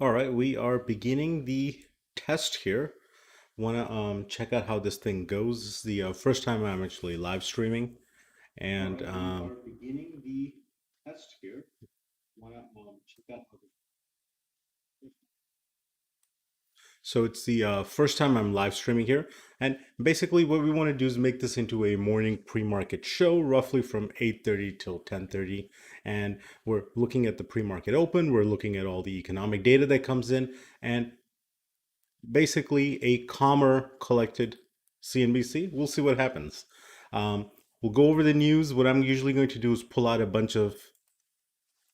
All right, we are beginning the test here. Want to check out how this thing goes. This is the first time I'm actually live streaming, and we are beginning the test here. Want to check out how this. So it's the first time I'm live streaming here, and basically what we want to do is make this into a morning pre-market show, roughly from 8:30 till 10:30, and we're looking at the pre-market open. We're looking at all the economic data that comes in, and basically a calmer collected CNBC. We'll see what happens. We'll go over the news. What I'm usually going to do is pull out a bunch of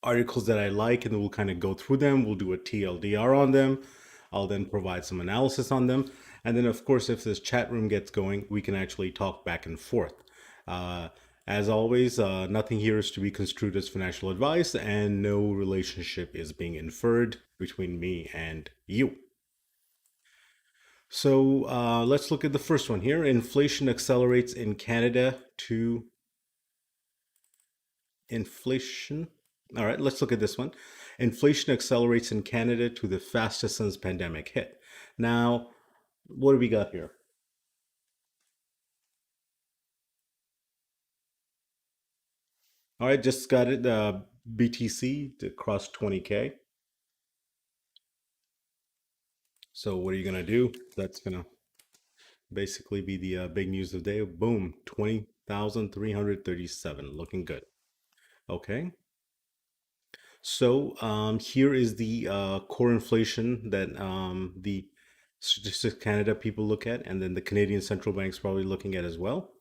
articles that I like, and then we'll kind of go through them. We'll do a TLDR on them. I'll then provide some analysis on them. And then, of course, if this chat room gets going, we can actually talk back and forth. As always, nothing here is to be construed as financial advice, and no relationship is being inferred between me and you. So let's look at the first one here. Inflation accelerates in Canada to inflation. All right, let's look at this one. Inflation accelerates in Canada to the fastest since pandemic hit. Now, what do we got here? All right, just got it. BTC to cross 20K. So what are you gonna do? That's gonna basically be the big news of the day. Boom, 20,337, looking good. Okay. So here is the core inflation that the Statistics Canada people look at, and then the Canadian Central Bank's probably looking at as well.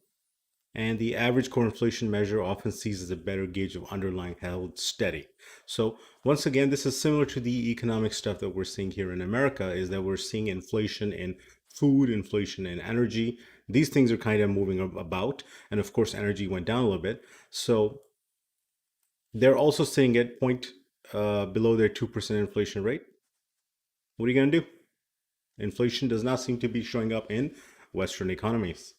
And the average core inflation measure often sees as a better gauge of underlying health steady. So once again, this is similar to the economic stuff that we're seeing here in America, is that we're seeing inflation in food, inflation in energy. These things are kind of moving about. And of course, energy went down a little bit. So they're also sitting at below their 2% inflation rate. What are you going to do? Inflation does not seem to be showing up in Western economies.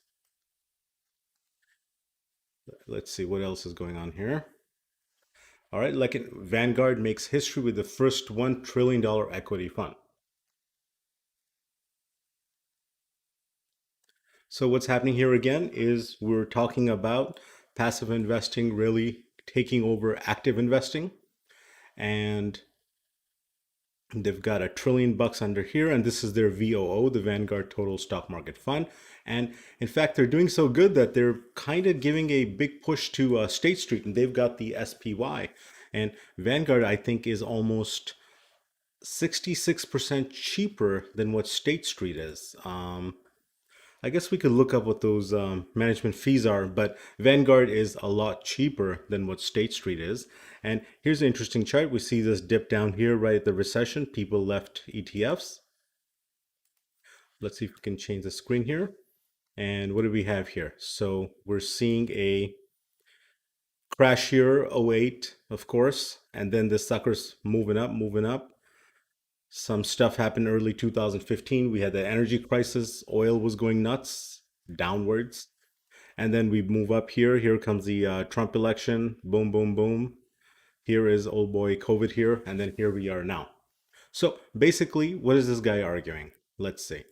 Let's see what else is going on here. All right, Vanguard makes history with the first $1 trillion equity fund. So what's happening here again is we're talking about passive investing really taking over active investing. And they've got $1 trillion under here, and this is their VOO, the Vanguard Total Stock Market Fund. And in fact, they're doing so good that they're kind of giving a big push to State Street, and they've got the SPY. And Vanguard, I think, is almost 66% cheaper than what State Street is. I guess we could look up what those management fees are, but Vanguard is a lot cheaper than what State Street is. And here's an interesting chart. We see this dip down here right at the recession. People left ETFs. Let's see if we can change the screen here. And what do we have here? So we're seeing a crash here, '08, of course, and then the sucker's moving up, moving up. Some stuff happened early 2015. We had the energy crisis. Oil was going nuts, downwards. And then we move up here. Here comes the Trump election. Boom, boom, boom. Here is old boy COVID here. And then here we are now. So basically, what is this guy arguing? Let's see.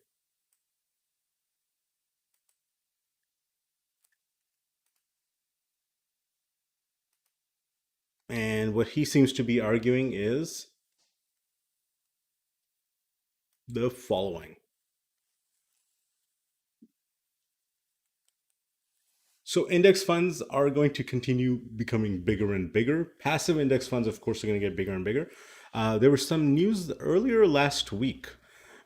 And what he seems to be arguing is the following. So index funds are going to continue becoming bigger and bigger. Passive index funds, of course, are going to get bigger and bigger. There was some news earlier last week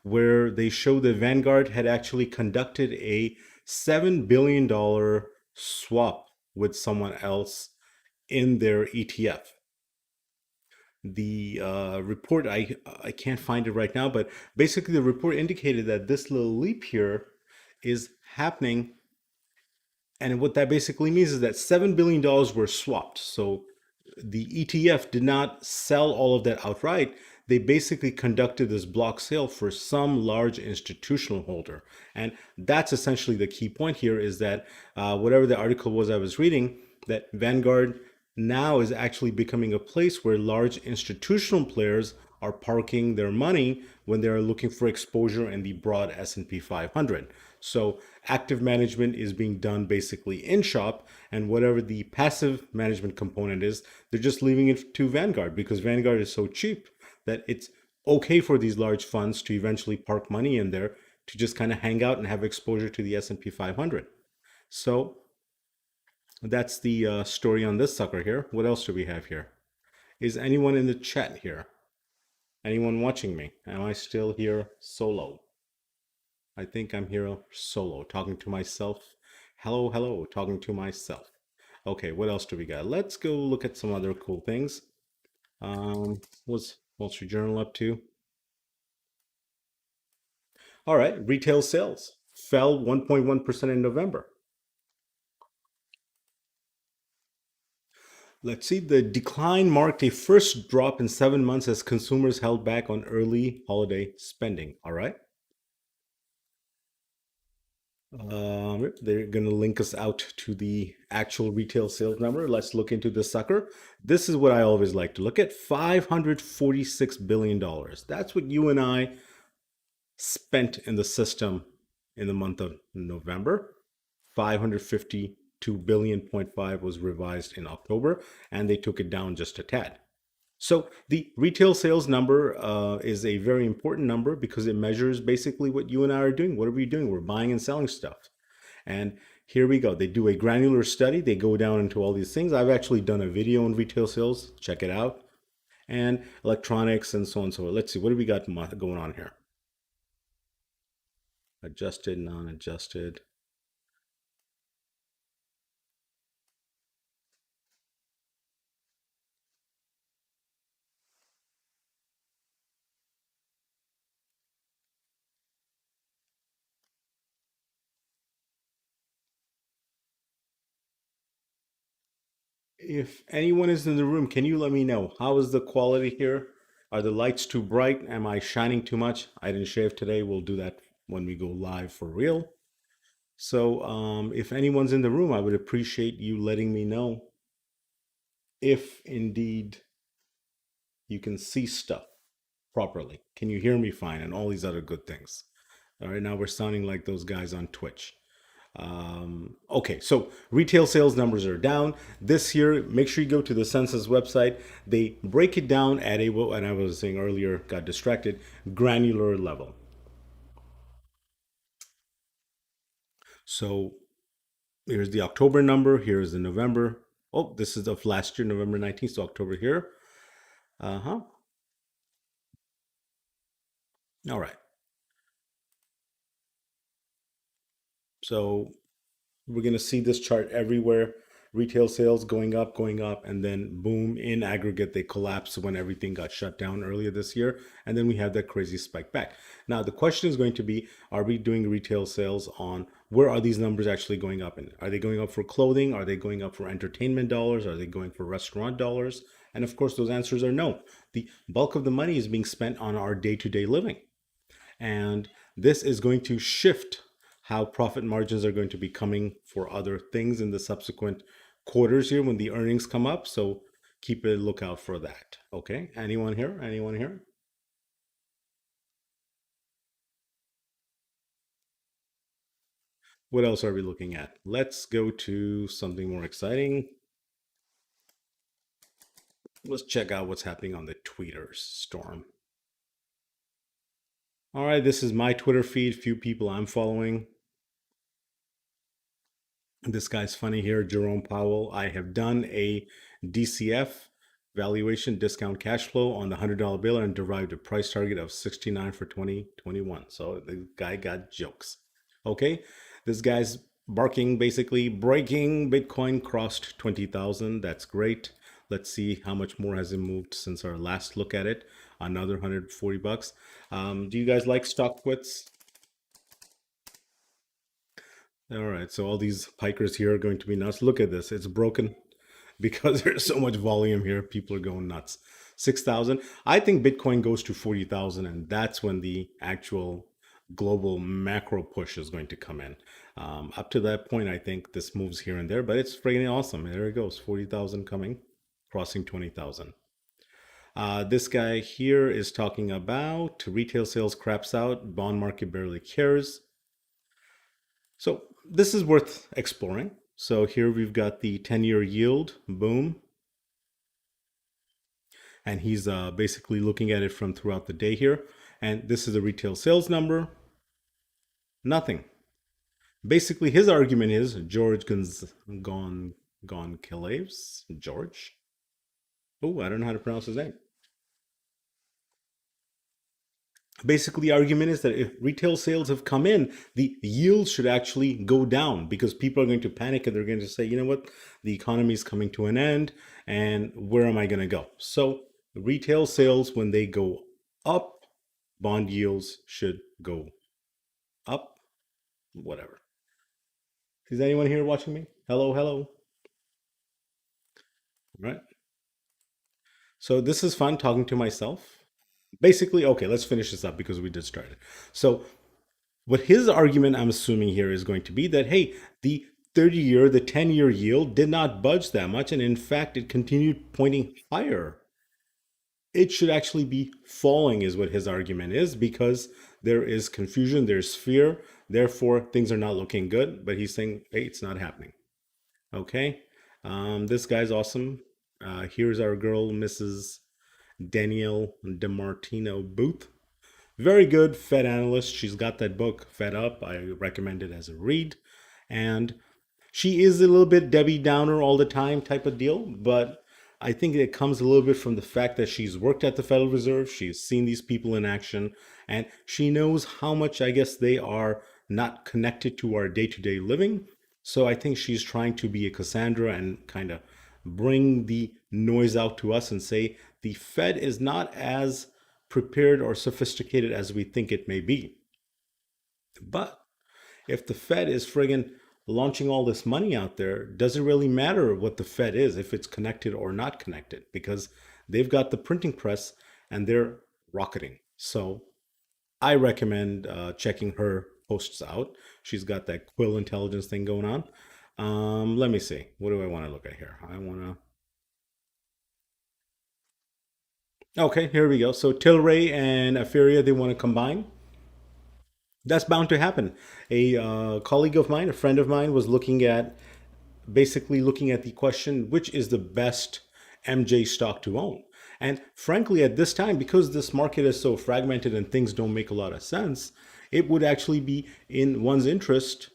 where they showed that Vanguard had actually conducted a $7 billion swap with someone else in their ETF. The report, I can't find it right now, but basically the report indicated that this little leap here is happening. And what that basically means is that $7 billion were swapped. So the ETF did not sell all of that outright. They basically conducted this block sale for some large institutional holder. And that's essentially the key point here, is that whatever the article was I was reading, that Vanguard now is actually becoming a place where large institutional players are parking their money when they are looking for exposure in the broad S&P 500. So active management is being done basically in shop, and whatever the passive management component is, they're just leaving it to Vanguard because Vanguard is so cheap that it's okay for these large funds to eventually park money in there to just kind of hang out and have exposure to the S&P 500. So that's the story on this sucker here. What else do we have here? Is anyone in the chat here? Anyone watching me? Am I still here solo? I think I'm here solo, talking to myself. Hello, hello, talking to myself. Okay, what else do we got? Let's go look at some other cool things. What's Wall Street Journal up to? All right, retail sales fell 1.1% in November. Let's see, the decline marked a first drop in 7 months as consumers held back on early holiday spending. All right. They're going to link us out to the actual retail sales number. Let's look into this sucker. This is what I always like to look at, $546 billion. That's what you and I spent in the system in the month of November. 552 billion point five was revised in October, and they took it down just a tad. So the retail sales number is a very important number because it measures basically what you and I are doing. What are we doing? We're buying and selling stuff. And here we go. They do a granular study. They go down into all these things. I've actually done a video on retail sales. Check it out. And electronics and so on and so forth. Let's see. What do we got going on here? Adjusted, non-adjusted. If anyone is in the room, can you let me know? How is the quality here? Are the lights too bright? Am I shining too much? I didn't shave today. We'll do that when we go live for real. So if anyone's in the room, I would appreciate you letting me know if indeed you can see stuff properly. Can you hear me fine? And all these other good things. All right, now we're sounding like those guys on Twitch. Okay, so retail sales numbers are down this year. Make sure you go to the census website. They break it down at a, and I was saying earlier, got distracted, granular level. So here's the October number. Here's the November. Oh, this is of last year, November 19th, so October here. Uh-huh. All right. So we're going to see this chart everywhere. Retail sales going up, and then boom, in aggregate, they collapsed when everything got shut down earlier this year. And then we have that crazy spike back. Now, the question is going to be, are we doing retail sales on where are these numbers actually going up in? Are they going up for clothing? Are they going up for entertainment dollars? Are they going for restaurant dollars? And of course, those answers are no. The bulk of the money is being spent on our day-to-day living. And this is going to shift how profit margins are going to be coming for other things in the subsequent quarters here when the earnings come up. So keep a lookout for that. Okay. Anyone here? Anyone here? What else are we looking at? Let's go to something more exciting. Let's check out what's happening on the tweeters storm. All right, this is my Twitter feed, few people I'm following. This guy's funny here, Jerome Powell. I have done a DCF, valuation discount cash flow, on the $100 bill and derived a price target of 69 for 2021. So the guy got jokes. Okay, this guy's barking, basically breaking. Bitcoin crossed 20,000. That's great. Let's see how much more has it moved since our last look at it. Another 140 bucks. Do you guys like stock quits? All right, so all these pikers here are going to be nuts. Look at this, it's broken because there's so much volume here. People are going nuts. 6,000. I think Bitcoin goes to 40,000, and that's when the actual global macro push is going to come in. Up to that point, I think this moves here and there, but it's freaking awesome. There it goes, 40,000 coming. crossing 20,000. This guy here is talking about retail sales craps out, bond market barely cares. So this is worth exploring. So here we've got the 10-year yield, boom. And he's basically looking at it from throughout the day here. And this is the retail sales number, nothing. Basically, his argument is George Goncalves, George. Oh, I don't know how to pronounce his name. Basically, the argument is that if retail sales have come in, the yield should actually go down because people are going to panic and they're going to say, you know what, the economy is coming to an end and where am I going to go? So, retail sales, when they go up, bond yields should go up, whatever. Is anyone here watching me? Hello, hello. Right. So, this is fun talking to myself. Basically, okay, let's finish this up because we did start it. So, what his argument, I'm assuming here, is going to be that, hey, the 30-year, the 10-year yield did not budge that much. And in fact, it continued pointing higher. It should actually be falling, is what his argument is, because there is confusion, there's fear. Therefore, things are not looking good. But he's saying, hey, it's not happening. Okay. This guy's awesome. Here's our girl, Mrs. Danielle DeMartino Booth. Very good Fed analyst. She's got that book, Fed Up. I recommend it as a read. And she is a little bit Debbie Downer all the time type of deal, but I think it comes a little bit from the fact that she's worked at the Federal Reserve, she's seen these people in action, and she knows how much, I guess, they are not connected to our day-to-day living. So I think she's trying to be a Cassandra and kind of bring the noise out to us and say the Fed is not as prepared or sophisticated as we think it may be. But if the Fed is friggin' launching all this money out there, does it really matter what the Fed is, if it's connected or not connected? Because they've got the printing press and they're rocketing. So I recommend checking her posts out. She's got that Quill intelligence thing going on. Let me see. What do I want to look at here? I want to. Okay, here we go. So Tilray and Aferia, they want to combine. That's bound to happen. A colleague of mine, a friend of mine, was looking at basically looking at the question, which is the best MJ stock to own? And frankly, at this time, because this market is so fragmented and things don't make a lot of sense, it would actually be in one's interest,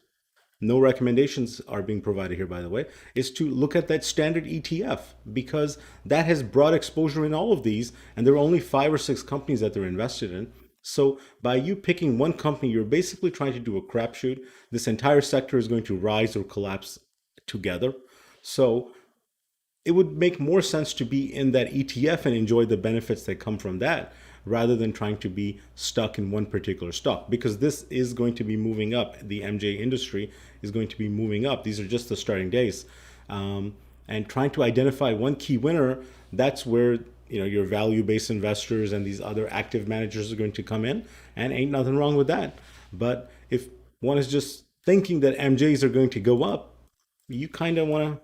no recommendations are being provided here, by the way, is to look at that standard ETF because that has broad exposure in all of these, and there are only 5 or 6 companies that they're invested in. So by you picking one company, you're basically trying to do a crapshoot. This entire sector is going to rise or collapse together. So it would make more sense to be in that ETF and enjoy the benefits that come from that rather than trying to be stuck in one particular stock because this is going to be moving up. The MJ industry is going to be moving up. These are just the starting days. And trying to identify one key winner, that's where your value-based investors and these other active managers are going to come in, and ain't nothing wrong with that. But if one is just thinking that MJs are going to go up, you kind of want to.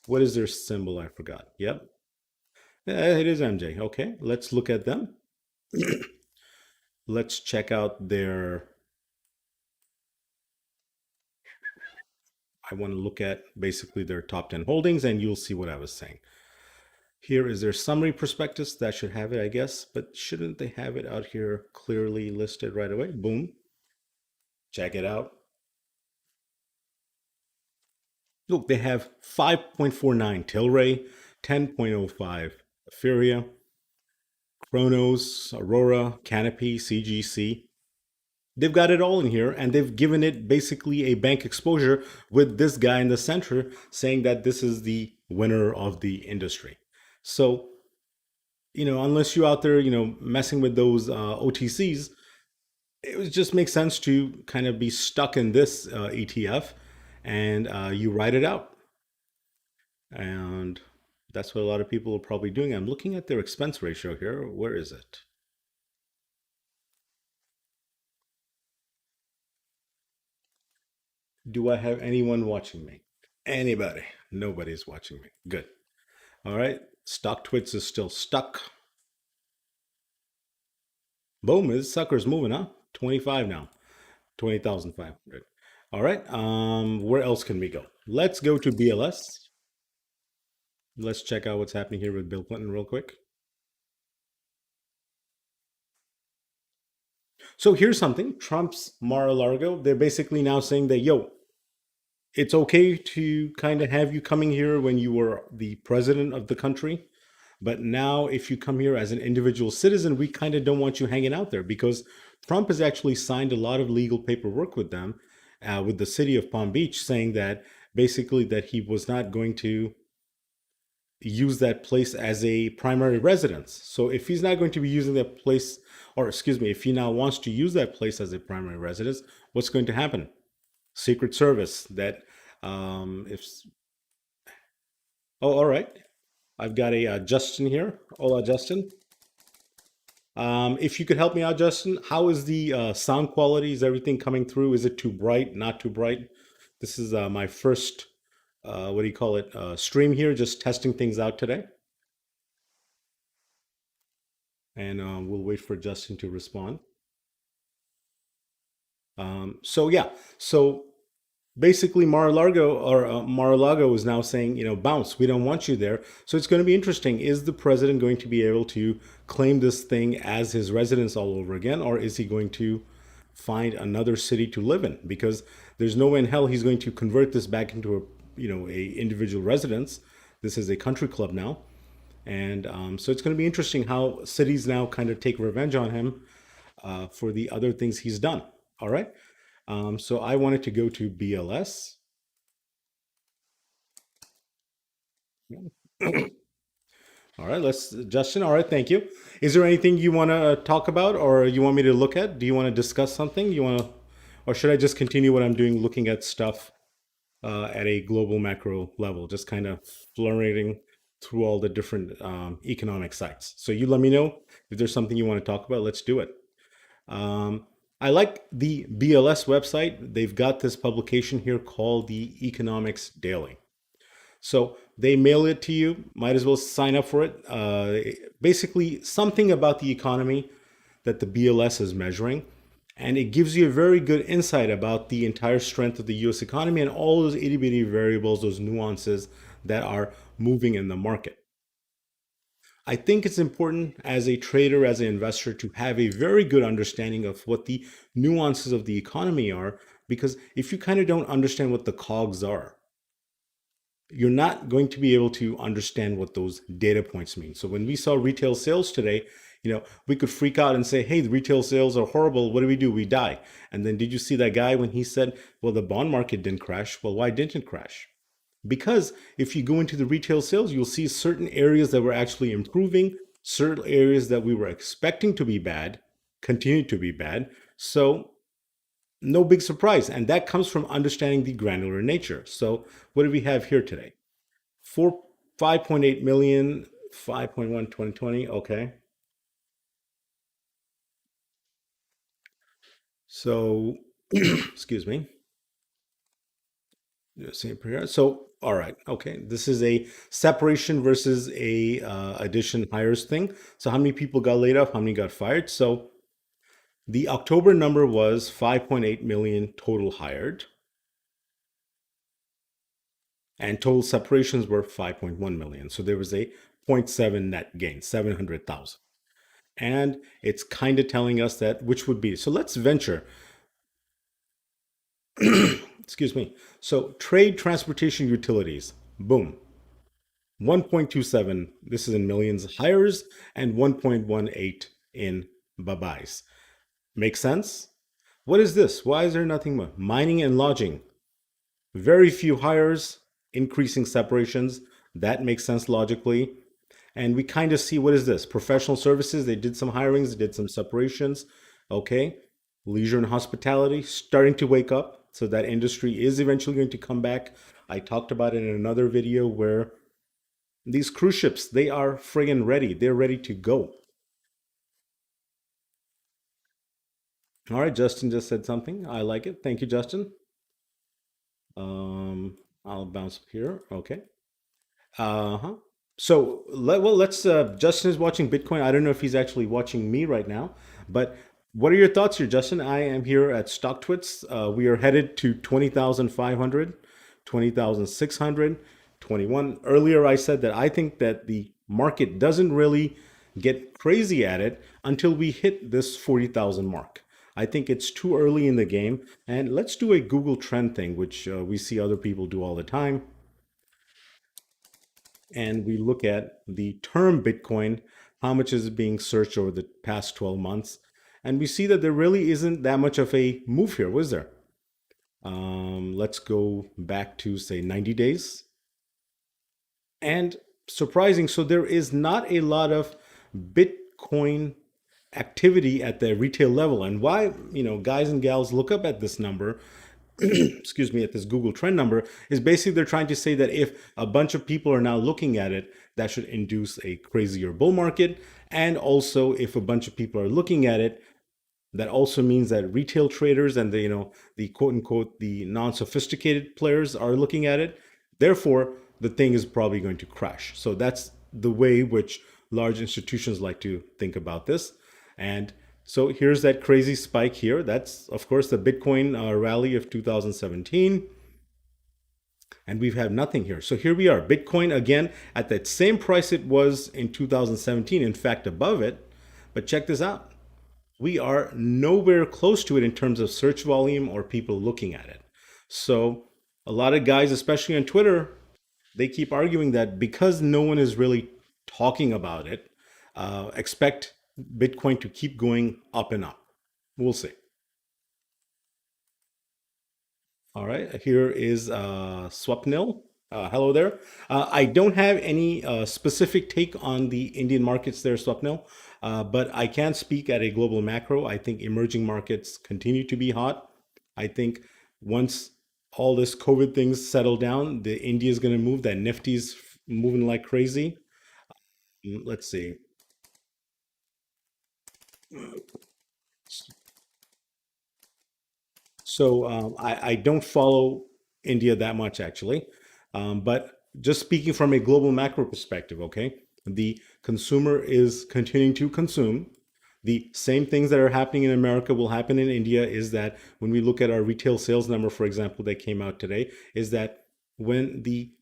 What is their symbol? I forgot. Yep. Yeah, it is MJ. Okay, let's look at them. Let's check out their. I want to look at basically their top 10 holdings, and you'll see what I was saying. Here is their summary prospectus. That should have it, I guess, but shouldn't they have it out here clearly listed right away? Boom. Check it out. Look, they have 5.49 Tilray, 10.05 Aferia, Chronos, Aurora, Canopy, CGC. They've got it all in here, and they've given it basically a bank exposure with this guy in the center saying that this is the winner of the industry. So, unless you're out there, messing with those OTCs, it just makes sense to kind of be stuck in this ETF and you ride it out. And that's what a lot of people are probably doing. I'm looking at their expense ratio here. Where is it? Do I have anyone watching me? Anybody? Nobody's watching me. Good. All right. Stock Twits is still stuck. Boom, is sucker's moving, huh? 25 now. 20,500. All right. Where else can we go? Let's go to BLS. Let's check out what's happening here with Bill Clinton real quick. So here's something. Trump's Mar-a-Lago, they're basically now saying that, yo, it's okay to kind of have you coming here when you were the president of the country. But now, if you come here as an individual citizen, we kind of don't want you hanging out there because Trump has actually signed a lot of legal paperwork with them, with the city of Palm Beach, saying that basically that he was not going to use that place as a primary residence. So if he's not going to be using that place, or excuse me, if he now wants to use that place as a primary residence, what's going to happen? Secret Service that if oh, all right. I've got a Justin here. Hola, Justin. If you could help me out, Justin, how is the sound quality? Is everything coming through? Is it too bright? Not too bright? This is my first, what do you call it, stream here, just testing things out today. And we'll wait for Justin to respond. So yeah, so basically Mar-a-Lago is now saying, bounce, we don't want you there. So it's going to be interesting. Is the president going to be able to claim this thing as his residence all over again, or is he going to find another city to live in? Because there's no way in hell he's going to convert this back into a individual residence. This is a country club now. And so it's going to be interesting how cities now kind of take revenge on him for the other things he's done. All right. So I wanted to go to BLS. All right, let's, Justin. All right, thank you. Is there anything you want to talk about or you want me to look at? Do you want to discuss something? You want to, or should I just continue what I'm doing, looking at stuff at a global macro level, just kind of flurrying through all the different economic sites? So you let me know if there's something you want to talk about. Let's do it. Um, I like the BLS website. They've got this publication here called the Economics Daily. So they mail it to you. Might as well sign up for it. Basically, something about the economy that the BLS is measuring. And it gives you a very good insight about the entire strength of the US economy and all those itty bitty variables, those nuances that are moving in the market. I think it's important as a trader, as an investor, to have a very good understanding of what the nuances of the economy are. Because if you kind of don't understand what the cogs are, you're not going to be able to understand what those data points mean. So when we saw retail sales today, we could freak out and say, hey, the retail sales are horrible. What do? We die. And then did you see that guy when he said, well, the bond market didn't crash? Well, why didn't it crash? Because if you go into the retail sales, you'll see certain areas that were actually improving, certain areas that we were expecting to be bad, continue to be bad. So no big surprise. And that comes from understanding the granular nature. So what do we have here today? 4, 5.8 million, 5.1, 2020. Okay. So, excuse me. Same period. So, all right. Okay. This is a separation versus a addition hires thing. So how many people got laid off? How many got fired? So the October number was 5.8 million total hired, and total separations were 5.1 million. So there was a zero point 0.7 net gain, 700,000. And it's kind of telling us that which would be. So let's venture, excuse me. So trade, transportation, utilities, boom. 1.27, this is in millions hires, and 1.18 in bye-byes. Make sense? What is this? Why is there nothing more? Mining and lodging. Very few hires, increasing separations. That makes sense logically. And we kind of see, what is this? Professional services, they did some hirings, they did some separations. Okay. Leisure and hospitality starting to wake up. So that industry is eventually going to come back. I talked about it in another video where these cruise ships, they are friggin' ready. They're ready to go. All right, Justin just said something. I like it. Thank you, Justin. I'll bounce up here. Okay. Uh-huh. Well, let's. Justin is watching Bitcoin. I don't know if he's actually watching me right now, but what are your thoughts here, Justin? I am here at StockTwits. We are headed to 20,500, 20,600, 21. Earlier, I said that I think that the market doesn't really get crazy at it until we hit this 40,000 mark. I think it's too early in the game. And let's do a Google trend thing, which we see other people do all the time, and we look at the term Bitcoin, how much is being searched over the past 12 months, and we see that there really isn't that much of a move here, was there? Let's go back to say 90 days. And surprising, so there is not a lot of Bitcoin activity at the retail level. And why, guys and gals look up at this number, excuse me, at this Google trend number, is basically they're trying to say that if a bunch of people are now looking at it, that should induce a crazier bull market. And also, if a bunch of people are looking at it, that also means that retail traders and the quote unquote the non-sophisticated players are looking at it. Therefore, the thing is probably going to crash. So that's the way which large institutions like to think about this. And so here's that crazy spike here. That's of course the Bitcoin rally of 2017. And we've had nothing here. So here we are, Bitcoin again at that same price it was in 2017, in fact above it. But check this out, we are nowhere close to it in terms of search volume or people looking at it. So a lot of guys, especially on Twitter, they keep arguing that because no one is really talking about it, expect Bitcoin to keep going up and up. We'll see. All right, here is Swapnil. Hello there. I don't have any specific take on the Indian markets there, Swapnil, but I can speak at a global macro. I think emerging markets continue to be hot. I think once all this COVID things settle down, the India is going to move. That Nifty's moving like crazy. Let's see. So I don't follow India that much actually, but just speaking from a global macro perspective, okay, the consumer is continuing to consume. The same things that are happening in America will happen in India. Is that when we look at our retail sales number, for example, that came out today, is that when the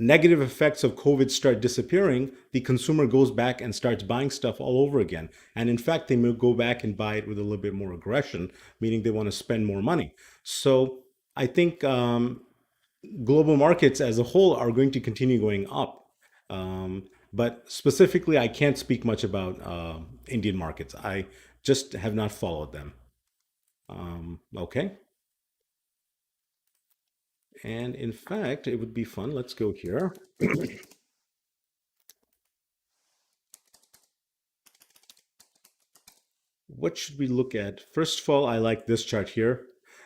negative effects of COVID start disappearing, the consumer goes back and starts buying stuff all over again. And in fact, they may go back and buy it with a little bit more aggression, meaning they want to spend more money. So I think global markets as a whole are going to continue going up. But specifically, I can't speak much about Indian markets. I just have not followed them. Okay. And in fact, it would be fun. Let's go here. What should we look at? First of all, I like this chart here,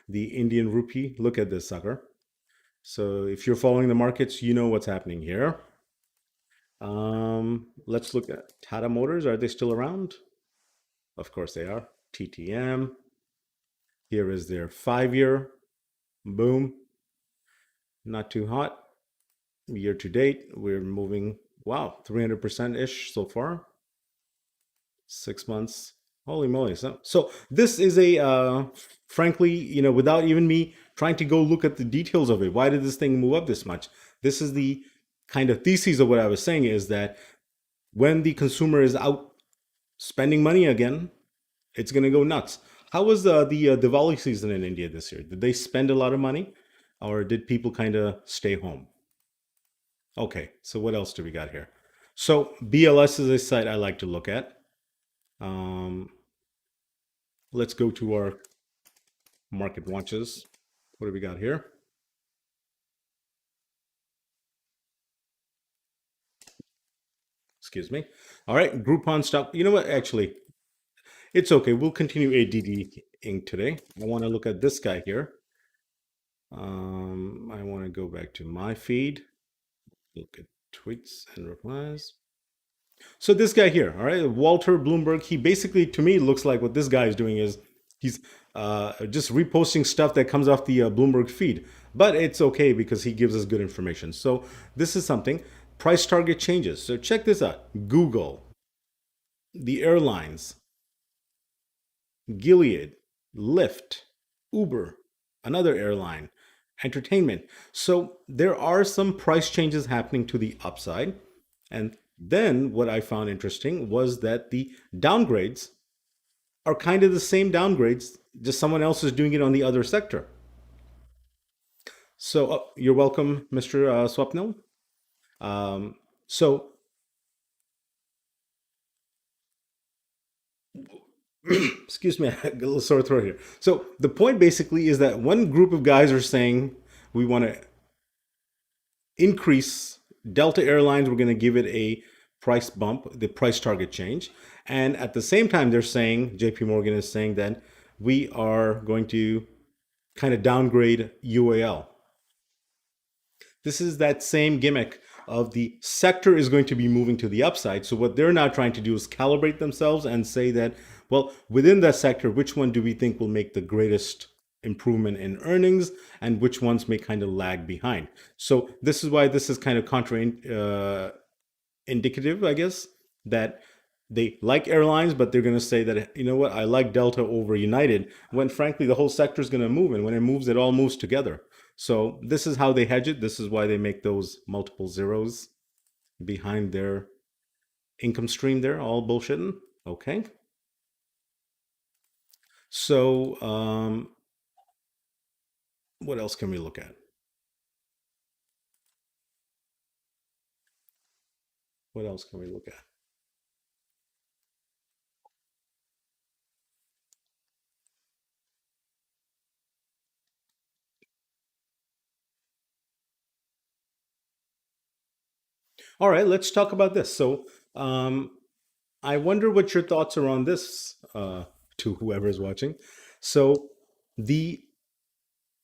the Indian rupee. Look at this sucker. So if you're following the markets, you know what's happening here. Let's look at Tata Motors. Are they still around? Of course they are. TTM. Here is their 5-year. Boom. Not too hot. Year to date, we're moving, wow, 300%-ish so far. 6 months. Holy moly. So this is a, frankly, without even me trying to go look at the details of it, why did this thing move up this much? This is the kind of thesis of what I was saying, is that when the consumer is out spending money again, it's going to go nuts. How was the Diwali season in India this year? Did they spend a lot of money, or did people kind of stay home? Okay, so what else do we got here? So BLS is a site I like to look at. Um, let's go to our market watches. What do we got here? Excuse me. All right, Groupon stock. You know what? Actually, it's okay. We'll continue ADD-ing today. I want to look at this guy here. I want to go back to my feed. Look at tweets and replies. So this guy here, all right, Walter Bloomberg, he basically, to me, looks like what this guy is doing is he's just reposting stuff that comes off the Bloomberg feed. But it's okay because he gives us good information. So this is something. price target changes. So check this out. Google, the airlines, Gilead, Lyft, Uber, another airline, entertainment. So there are some price changes happening to the upside. And then what I found interesting was that the downgrades are kind of the same downgrades, just someone else is doing it on the other sector. So you're welcome, Mr. Swapnil. Um, so excuse me, I got a little sore throat here. So the point basically is that one group of guys are saying we want to increase Delta Airlines, we're going to give it a price bump, the price target change. And at the same time, they're saying, JP Morgan is saying that we are going to kind of downgrade UAL. This is that same gimmick of the sector is going to be moving to the upside. So what they're now trying to do is calibrate themselves and say that, well, within that sector, which one do we think will make the greatest improvement in earnings and which ones may kind of lag behind? So this is why this is kind of indicative, I guess, that they like airlines, but they're going to say that, you know what, I like Delta over United, when frankly the whole sector is going to move. And when it moves, it all moves together. So this is how they hedge it. This is why they make those multiple zeros behind their income stream there, all bullshitting. Okay. So what else can we look at? What else can we look at? All right, let's talk about this. So I wonder what your thoughts are on this, to whoever is watching. So the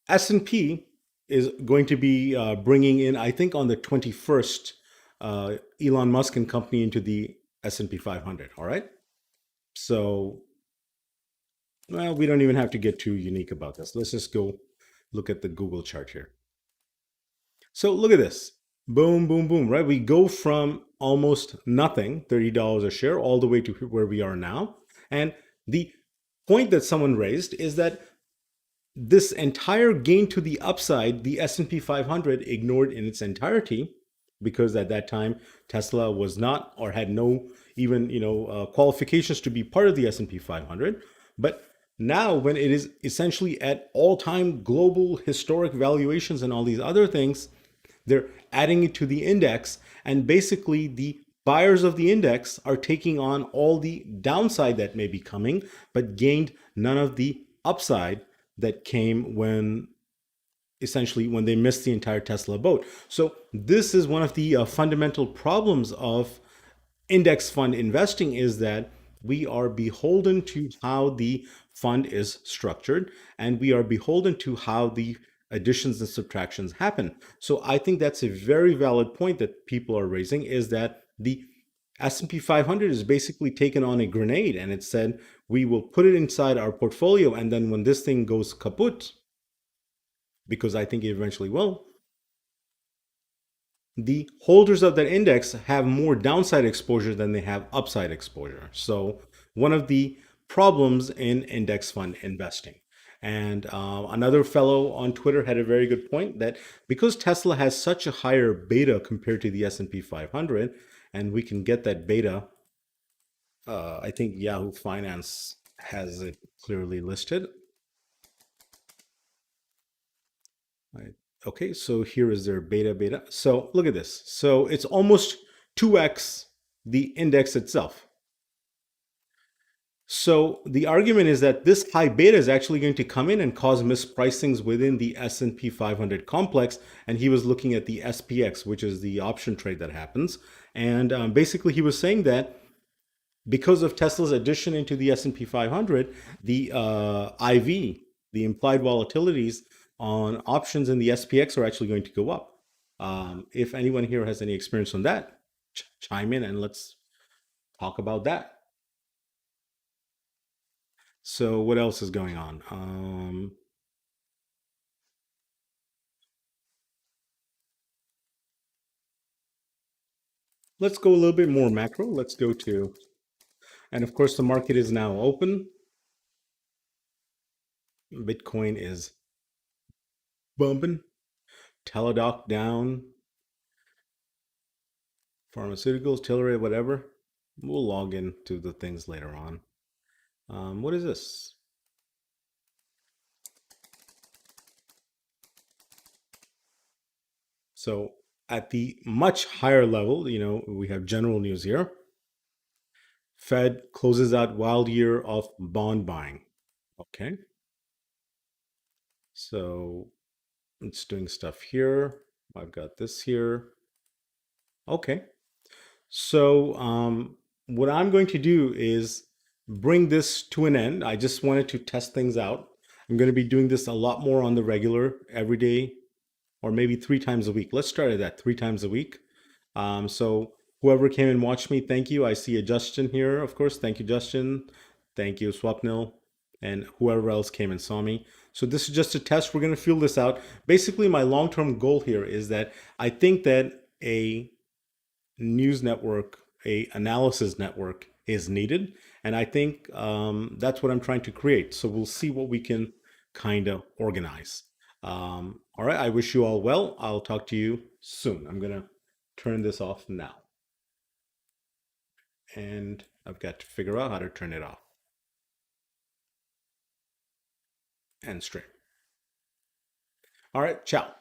S&P is going to be bringing in, I think, on the 21st, Elon Musk and company into the S&P 500. All right. So, well, we don't even have to get too unique about this. Let's just go look at the Google chart here. So look at this. Boom, boom, boom, right? We go from almost nothing, $30 a share, all the way to where we are now. And the point that someone raised is that this entire gain to the upside, the S&P 500 ignored in its entirety, because at that time Tesla was not or had no even qualifications to be part of the S&P 500. But now, when it is essentially at all-time global historic valuations and all these other things, they're adding it to the index, and basically the buyers of the index are taking on all the downside that may be coming, but gained none of the upside that came when essentially when they missed the entire Tesla boat. So this is one of the fundamental problems of index fund investing, is that we are beholden to how the fund is structured, and we are beholden to how the additions and subtractions happen. So I think that's a very valid point that people are raising, is that the S&P 500 is basically taken on a grenade, and it said we will put it inside our portfolio, and then when this thing goes kaput, because I think it eventually will, the holders of that index have more downside exposure than they have upside exposure. So one of the problems in index fund investing. And another fellow on Twitter had a very good point that because Tesla has such a higher beta compared to the S&P 500, and we can get that beta, I think Yahoo Finance has it clearly listed. Right. Okay, so here is their beta. So look at this. So it's almost 2x the index itself. So the argument is that this high beta is actually going to come in and cause mispricings within the S&P 500 complex. And he was looking at the SPX, which is the option trade that happens. And basically he was saying that because of Tesla's addition into the S&P 500, the IV, the implied volatilities on options in the SPX are actually going to go up. If anyone here has any experience on that, chime in and let's talk about that. So what else is going on? Let's go a little bit more macro. Let's go to, and of course the market is now open. Bitcoin is bumping. Teladoc down. Pharmaceuticals, Tilray, whatever. We'll log into the things later on. What is this? So at the much higher level, we have general news here. Fed closes out wild year of bond buying. Okay. So it's doing stuff here. I've got this here. Okay. So what I'm going to do is bring this to an end. I just wanted to test things out. I'm going to be doing this a lot more on the regular, every day, or maybe 3 times a week. Let's start at that, 3 times a week. So whoever came and watched me, thank you. I see a Justin here, of course. Thank you, Justin. Thank you, Swapnil, and whoever else came and saw me. So this is just a test. We're going to feel this out. Basically, my long-term goal here is that I think that a news network, a analysis network is needed. And I think that's what I'm trying to create. So we'll see what we can kind of organize. All right, I wish you all well. I'll talk to you soon. I'm going to turn this off now. And I've got to figure out how to turn it off. And stream. All right, ciao.